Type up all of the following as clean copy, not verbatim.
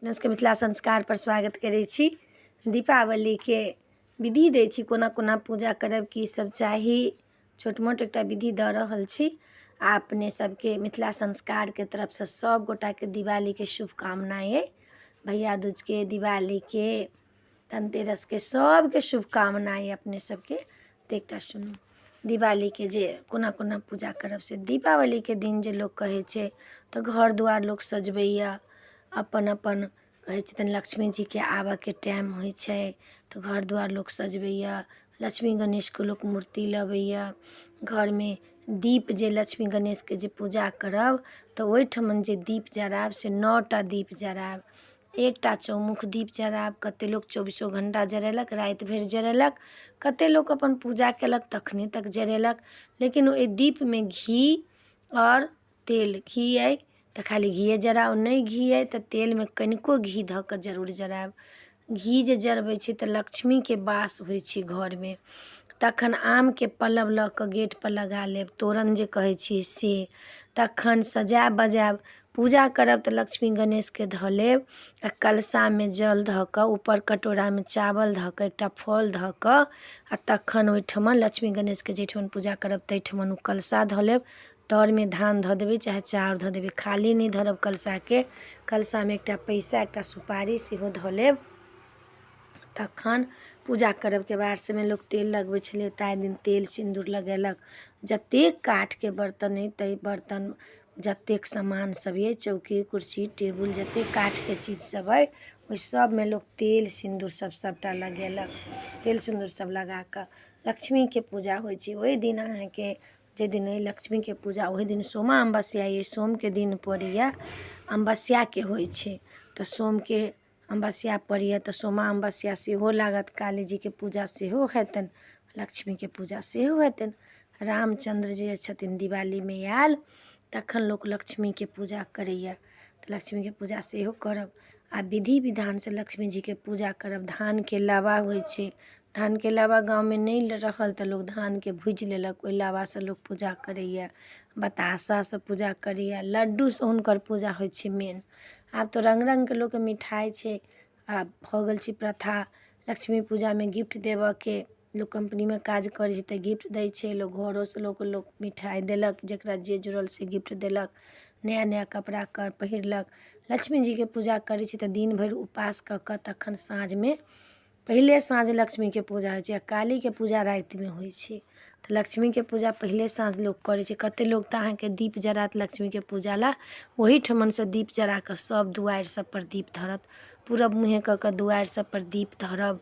अपना सबके मिथिला संस्कार पर स्वागत करै छी। दीपावली के विधि दै छी, कोना कोना पूजा करब, की सब चाही, छोट मोट एकटा विधि दऽ रहल छी। आ अपने सबके मिथिला संस्कार के तरफ से सब गोटा के दिवाली के शुभकामनाएं अइ। भैया दूज के, दिवाली के, धनतेरस के सबके शुभकामनाएं अपने सबके। तऽ एकटा सुनू, दिवाली के जे कोना कोना पूजा करब से दीपावली के दिन जे लोग कहै छै तऽ घर दुआर लोग सजबैया, अपन अपन कहै छथिन लक्ष्मी जी के आबऽ के टाइम होइ छै तऽ घर दुआर लोग सजबैया, लक्ष्मी गणेश के लोग मूर्ति लबैया। घर में दीप जे लक्ष्मी गणेश के जे पूजा करब तऽ ओहिठमन जे दीप जराब से 9टा दीप जराब। एकटा चौमुख दीप जराब, कते लोग 24 घंटा जरेलक, राति भरि जरेलक, कते लोग अपन पूजा केलक तखने तक जरेलक। लेकिन ओहि दीप में घी और तेल, घी अइ तऽ खाली घीए जराउ, नहि घी अइ तऽ तेल में कनिको घी धऽ कऽ जरूर जराब। घी जे जरबै छै तऽ लक्ष्मी के वास होइ छै घर में। तखन आम के पल्लव लऽ कऽ गेट पर लगा लेब, तोरण जे कहै छी से। तखन सजायब बजायब, पूजा करब तऽ लक्ष्मी गणेश के धऽ लेब आ कलशा में जल धऽ कऽ, ऊपर कटोरा में चावल धऽ कऽ, एकटा फल धऽ कऽ आ तखन ओहिठमन लक्ष्मी गणेश के जैठमन पूजा करब तैठमन ओ कलशा धऽ लेब। तर में धान धऽ देबै चाहे चाउर धऽ देबै, खाली नहि धरब कलशा के। कलशा में एकटा पैसा, एकटा सुपारी सेहो धऽ लेब। तखन पूजा करब के बाद समय लोग तेल लगबै छलै, ताहि दिन तेल सिन्दूर लगेलक। जतेक काठ के बर्तन अइ ताहि बर्तन, जतेक सामान सब अइ, चौकी कुर्सी टेबुल, जतेक काठ के चीज सब अइ ओहि सब में लोग तेल सिन्दूर सब सबटा लगेलक। तेल सिन्दूर सब लगा कऽ लक्ष्मी के पूजा होइ छै। ओहि दिन अहाँके जे दिन अइ लक्ष्मी के पूजा, ओहि दिन सोमा अमावस्या अइ, सोम के दिन पड़ैया, अमावस्या के होइ छै तऽ सोम के अमावस्या पड़ैया तऽ सोमा अमावस्या सेहो लागत। काली जी के पूजा सेहो हेतनि, लक्ष्मी के पूजा सेहो हेतनि। रामचंद्र जी छथिन दिवाली में आयल तखन लोक लक्ष्मी के पूजा करैया, तऽ लक्ष्मी के पूजा सेहो करब। आ विधि विधान से लक्ष्मी जी के पूजा करब। धान के लाबा होइ छै, धान के लाबा गाँव में नहीं रहल तऽ लोग धान के भूजि लेलक, ओहि लाबा से लोग पूजा करैया। बताशा से पूजा करैया, लड्डू से हुनकर पूजा होइ छै मेन। आब तो रंग रंग के लोग के मिठाई छै, आब भऽ गेल छै प्रथा लक्ष्मी पूजा में गिफ्ट देबऽ के। लोग कंपनी में काज करै छै तऽ गिफ्ट दै छै, लोग घरो से लोग मिठाई देलक, जेकरा जे जुड़ल से गिफ्ट देलक। नया नया कपड़ा पहिरलक। लक्ष्मी जी के पूजा करै छै तऽ दिन भरि उपास कऽ कऽ तखन साँझ में, पहिले साँझ लक्ष्मी के पूजा होइ छै आ काली के पूजा राति में होइ छै। तऽ लक्ष्मी के पूजा पहिले साँझ लोग करै छै। कते लोग तऽ अहाँके दीप जरात लक्ष्मी के पूजा ला, ओहीठमन से दीप जरा कऽ सब दुआरि सब पर दीप धरत। पूरब मुँहे कऽ कऽ दुआरि सब पर दीप धरब,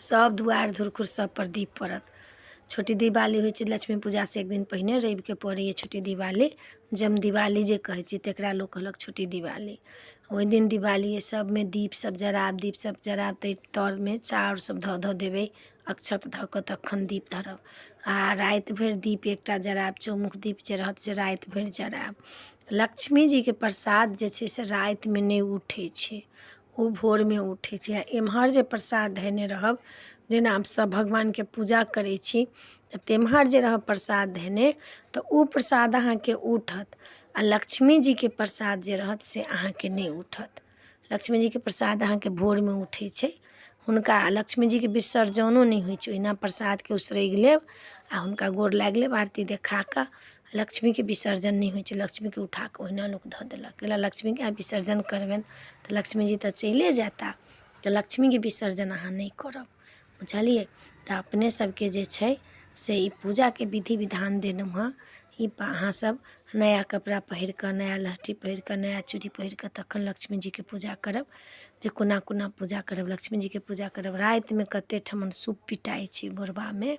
सब दुआरि धुरखुर सब पर दीप पड़त। छोटी दिवाली होइ छै लक्ष्मी पूजा से एक दिन पहिने, रवि के पड़ैया छोटी दिवाली। जम दिवाली जे कहै छै तकरा लोग कहलक छोटी दिवाली। ओहि दिन दिवाली सब में दीप सब जराब, दीप सब जराब, तै तर में चाउर सब धऽ देबै, अक्षत धऽ कऽ तखन दीप धरब। आ राति भरि दीप एकटा जराब, चौमुख दीप जे रहत से राति भरि जराब। लक्ष्मी जी के प्रसाद जे छै से राति में नहि उठै छै, ओ भोर में उठै छै। आ एम्हर जे प्रसाद धयने रहब, जेना सब भगवान के पूजा करै छी तेम्हर जे रहब प्रसाद धयने तऽ ओ प्रसाद अहाँके उठत। आ लक्ष्मी जी के प्रसाद जे रहत से अहाँके नहि उठत। लक्ष्मी जी के प्रसाद अहाँके भोर में उठै छै। हुनका लक्ष्मी जी के विसर्जनो नहीं होइ छै, ओहिना प्रसाद के उसरैग लेब आ हुनका गोर लागि लेब आरती देखा कऽ। लक्ष्मी के विसर्जन नहीं होइ छै, लक्ष्मी के उठा कऽ ओहिना लोक धऽ देलक। कैला लक्ष्मी के विसर्जन करबनि तऽ लक्ष्मी जी तऽ चलिए जाता, तऽ लक्ष्मी के विसर्जन अहाँ नहीं करब, बुझलिए। तऽ अपने सबके जे छै से ई पूजा के विधि विधान देलहुँ हँ। ई अहाँ सब नया कपड़ा पहिर कऽ, नया लहठी पहिर कऽ, नया चूड़ी पहिर कऽ तखन लक्ष्मी जी के पूजा करब। जे कोना कोना पूजा करब, लक्ष्मी जी के पूजा करब। राति में कते ठमन सूप पिटाई छै, भोरबा में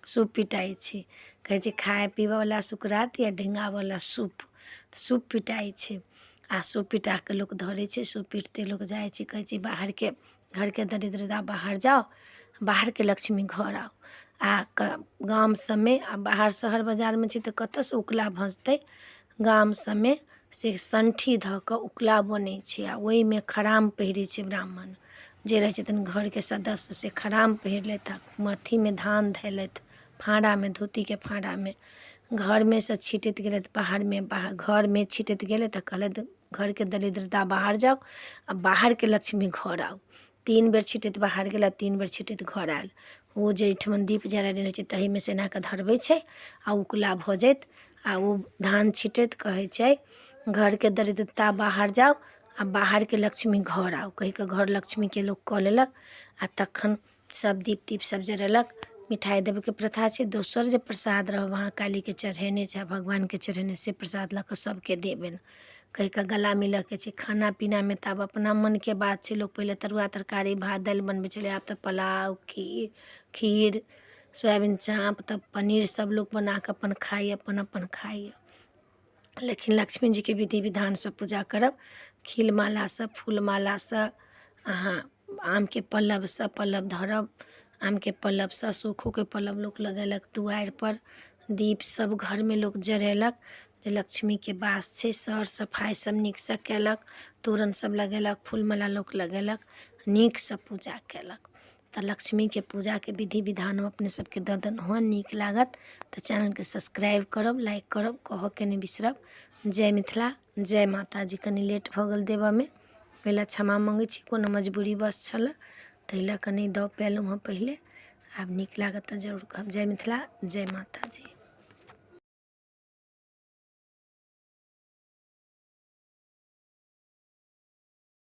सूप पिटाई छै, कहै छै खाए पीबऽ वाला सुकरात या ढेंगा वाला सूप। तऽ सूप पिटाई छै आ सूप पिटा कऽ लोक धरै छै। सूप पीटते लोक जाइ छै, कहै छै बाहर के घर के दरिद्रता बाहर जाओ, बाहर के लक्ष्मी घर आओ। आ गाम सब में, आ बाहर शहर बाजार में छै तऽ कतऽ से उकला भँजतै। गाम सब में से संठी धऽ कऽ उकला बनै छै आ ओहि में खराम पहिरै छै ब्राह्मण जे रहै छथिन घर के सदस्य, से खराम पहिरलथि आ मथी में धान धैलथि, फाँड़ा में, धोती के फाँड़ा में घरमे सँ छिटैत गेलै तऽ बाहर घरमे छिटैत गेलै तऽ कहलथि घरके दरिद्रता बाहर जाउ आ बाहरके लक्ष्मी घर आउ। 3 बेर छिटैत बाहर गेला, 3 बेर छिटैत घर आयल। ओ जे एहिठमन दीप जरायने रहै छै तहीमे से एना कऽ धरबै छै आ उकला भऽ जाइत आ ओ धान छिटैत कहै छै घरके दरिद्रता बाहर जाउ आ बाहरके लक्ष्मी घर आउ, कहि कऽ घर लक्ष्मीके लोक कऽ लेलक आ तखन सब दीप तीप सब जरेलक। मिठाइ देबैके प्रथा छै। दोसर जे प्रसाद रहल वहाँ कालीके चढ़ेने चाहे भगवानके चढ़ेने से प्रसाद लऽ कऽ सबके देबनि, कहि कऽ गला मिलऽके छै। खाना पीनामे तऽ आब अपना मनके बात छै, लोक पहिले तरुआ तरकारी भात दालि बनबै छलै, आब तऽ पुलाव खीर सोयाबीन चाँप तब पनीर सब लोक बना कऽ अपन खाइए, अपन खाइए। लेकिन लक्ष्मी जीके विधि विधानसँ पूजा करब, खिलमालासँ फूलमालासँ अहाँ आमके पल्लवसँ पल्लव धरब, आमके पल्लवसँ सूखोके पल्लव लोक लगेलक दुआरिपर। दीप सब घरमे लोक जरेलक जे लक्ष्मीके वास छै। सर सफाइ सब नीकसँ केलक, तोरण सब लगेलक, फूलमाला लोक लगेलक, नीकसँ पूजा केलक। तऽ लक्ष्मीके पूजाके विधि विधान अपने सबके दऽ देलहुँ। नीक लागत तऽ चैनलके सब्सक्राइब करब, लाइक करब, कहऽके नहि बिसरब। जय मिथिला, जय माता जी। कनि लेट भऽ गेल देबऽमे, ओहि लए क्षमा मङ्गै छी, कोनो मजबूरी बस छलै ताहि लऽ कऽ नहि दऽ पेलहुँ हँ पहिले। आब नीक लागत तऽ जरूर कहब। जय मिथिला, जय माता जी।